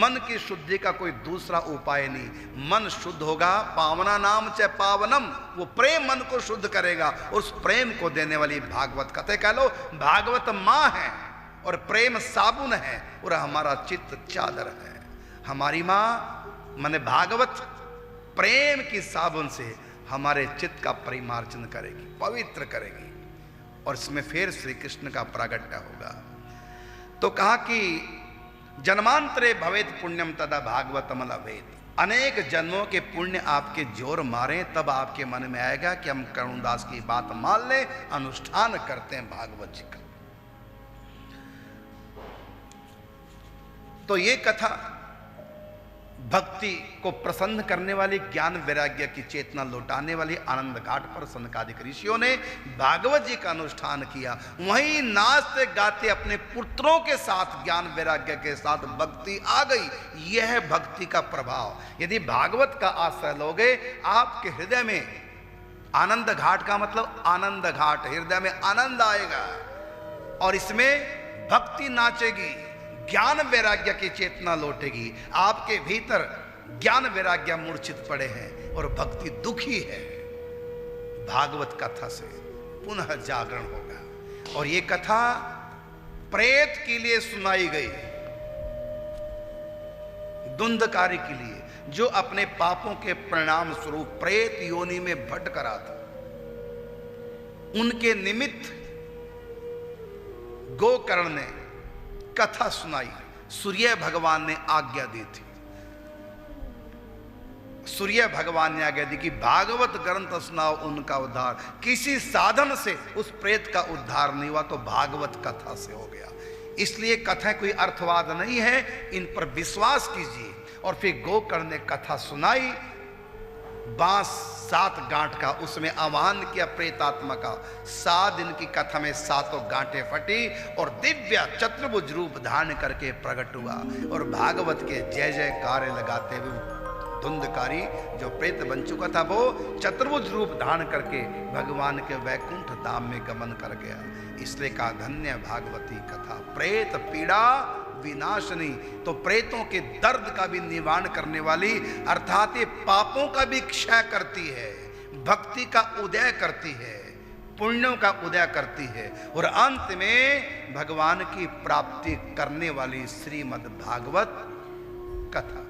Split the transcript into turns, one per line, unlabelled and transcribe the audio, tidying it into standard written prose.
मन की शुद्धि का कोई दूसरा उपाय नहीं। मन शुद्ध होगा, पावना नाम च पावनम, वो प्रेम मन को शुद्ध करेगा। उस प्रेम को देने वाली भागवत कथा, कह लो भागवत माँ है और प्रेम साबुन है और हमारा चित्त चादर है। हमारी माँ माने भागवत प्रेम की साबुन से हमारे चित्त का परिमार्जन करेगी, पवित्र करेगी, और इसमें फिर श्री कृष्ण का प्रागट्य होगा। तो कहा कि जन्मांतरे भवेत पुण्यम तदा भागवतम लभेत, अनेक जन्मों के पुण्य आपके जोर मारें तब आपके मन में आएगा कि हम करुणदास की बात मान लें, अनुष्ठान करते हैं भागवत जी का। तो ये कथा भक्ति को प्रसन्न करने वाली, ज्ञान वैराग्य की चेतना लौटाने वाली, आनंद घाट पर सनकादिक ऋषियों ने भागवत जी का अनुष्ठान किया। वहीं नाचते गाते अपने पुत्रों के साथ ज्ञान वैराग्य के साथ भक्ति आ गई। यह भक्ति का प्रभाव। यदि भागवत का आश्रय लोगे, आपके हृदय में आनंद घाट का मतलब आनंद घाट, हृदय में आनंद आएगा और इसमें भक्ति नाचेगी, ज्ञान वैराग्य की चेतना लौटेगी। आपके भीतर ज्ञान वैराग्य मूर्छित पड़े हैं और भक्ति दुखी है। भागवत कथा से पुनः जागरण होगा। और ये कथा प्रेत के लिए सुनाई गई, धुंधकारी के लिए, जो अपने पापों के परिणाम स्वरूप प्रेत योनि में भटक रहा था। उनके निमित्त गोकर्ण ने कथा सुनाई। सूर्य भगवान ने आज्ञा दी थी, सूर्य भगवान ने आज्ञा दी कि भागवत ग्रंथ सुनाओ, उनका उद्धार। किसी साधन से उस प्रेत का उद्धार नहीं हुआ तो भागवत कथा से हो गया। इसलिए कथा कोई अर्थवाद नहीं है, इन पर विश्वास कीजिए। और फिर गोकर्ण ने कथा सुनाई, बांस 7 गांठ का, उसमें आह्वान किया प्रेतात्मा का। 7 दिन की कथा में 7 गांठें फटी और दिव्य चतुर्भुज रूप धारण करके प्रकट हुआ। और भागवत के जय जयकार लगाते हुए धुंधकारी जो प्रेत बन चुका था, वो चतुर्भुज रूप धारण करके भगवान के वैकुंठ धाम में गमन कर गया। इसलिए कहा धन्य भागवती कथा, प्रेत पीड़ा विनाशनी। तो प्रेतों के दर्द का भी निवारण करने वाली, अर्थात ये पापों का भी क्षय करती है, भक्ति का उदय करती है, पुण्यों का उदय करती है, और अंत में भगवान की प्राप्ति करने वाली श्रीमद् भागवत कथा।